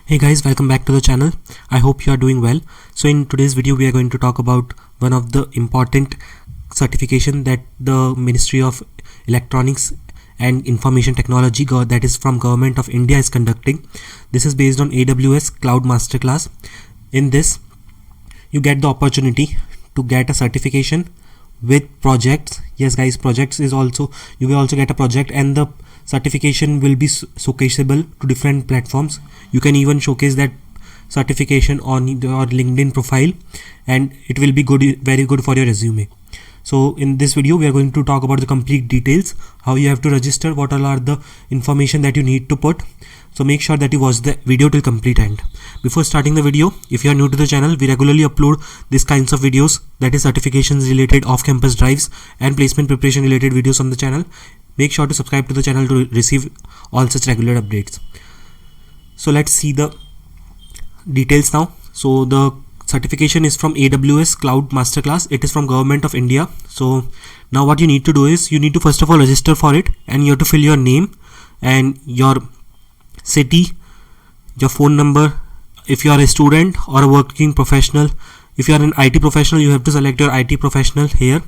Hey guys, welcome back to the channel. I hope you are doing well. So in today's video we are going to talk about one of the important certification that the Ministry of Electronics and Information Technology that is from Government of India is conducting. This is based on AWS Cloud Masterclass. In this you get the opportunity to get a certification with projects. Yes guys, projects is also, you will also get a project, and the certification will be showcaseable to different platforms. You can even showcase that certification on your LinkedIn profile, and it will be good, very good for your resume. So in this video we are going to talk about the complete details, how you have to register, what all are the information that you need to put. So make sure that you watch the video till complete end. Before starting the video, if you are new to the channel, we regularly upload these kinds of videos, that is certifications related, off-campus drives and placement preparation related videos on the channel. Make sure to subscribe to the channel to receive all such regular updates. So let's see the details now. So the certification is from AWS Cloud Masterclass. It is from Government of India. So now what you need to do is, you need to first of all register for it, and you have to fill your name and your city, your phone number. If you are a student or a working professional, if you are an IT professional, you have to select your IT professional here,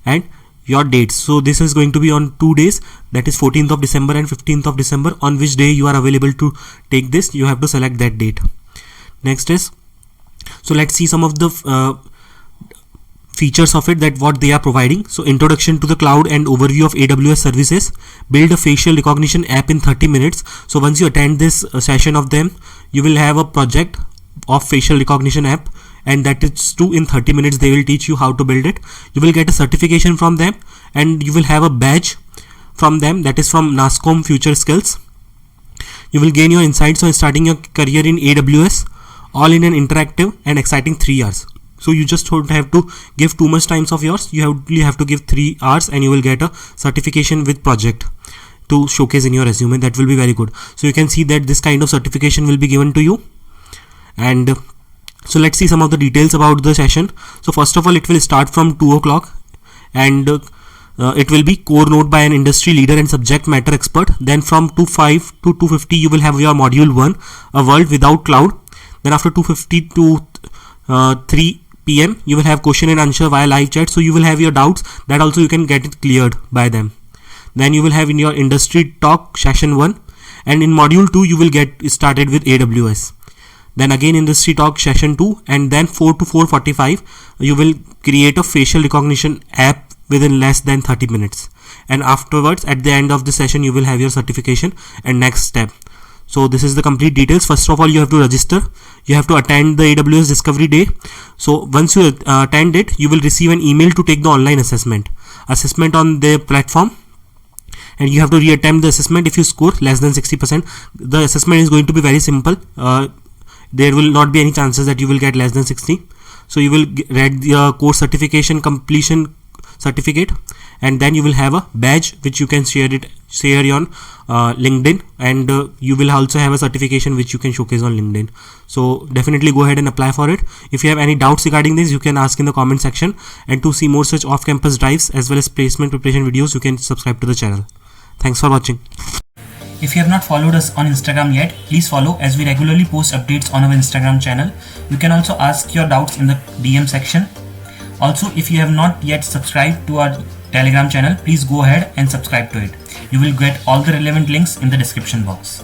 and your dates. So this is going to be on 2 days, that is 14th of December and 15th of December. On which day you are available to take this, you have to select that date. Next is, so let's see some of the features of it, that what they are providing. So introduction to the cloud and overview of AWS services. Build a facial recognition app in 30 minutes. So once you attend this session of them, you will have a project of facial recognition app, and that is too in 30 minutes they will teach you how to build it. You will get a certification from them, and you will have a badge from them, that is from NASCOM Future Skills. You will gain your insights on starting your career in AWS, all in an interactive and exciting 3 hours. So you just don't have to give too much time of yours, you only have to give 3 hours, and you will get a certification with project to showcase in your resume. That will be very good. So you can see that this kind of certification will be given to you. And so let's see some of the details about the session. So first of all, it will start from 2 o'clock, and it will be core note by an industry leader and subject matter expert. Then from 2:05 to 2:50 you will have your module 1, a world without cloud. Then after 2:50 to 3 PM you will have question and answer via live chat. So you will have your doubts, that also you can get it cleared by them. Then you will have in your industry talk session 1, and in module 2 you will get started with AWS. Then again industry talk session 2, and then 4 to 4:45 you will create a facial recognition app within less than 30 minutes. And afterwards, at the end of the session, you will have your certification and next step. So this is the complete details. First of all, you have to register. You have to attend the AWS Discovery Day. So once you attend it, you will receive an email to take the online assessment on the platform, and you have to reattempt the assessment. If you score less than 60%, the assessment is going to be very simple. There will not be any chances that you will get less than 60. So you will read the course certification completion certificate, and then you will have a badge which you can share on LinkedIn, and you will also have a certification which you can showcase on LinkedIn. So definitely go ahead and apply for it. If you have any doubts regarding this, you can ask in the comment section, and to see more such off-campus drives as well as placement preparation videos, you can subscribe to the channel. Thanks for watching. If you have not followed us on Instagram yet, please follow, as we regularly post updates on our Instagram channel. You can also ask your doubts in the DM section. Also, if you have not yet subscribed to our Telegram channel, please go ahead and subscribe to it. You will get all the relevant links in the description box.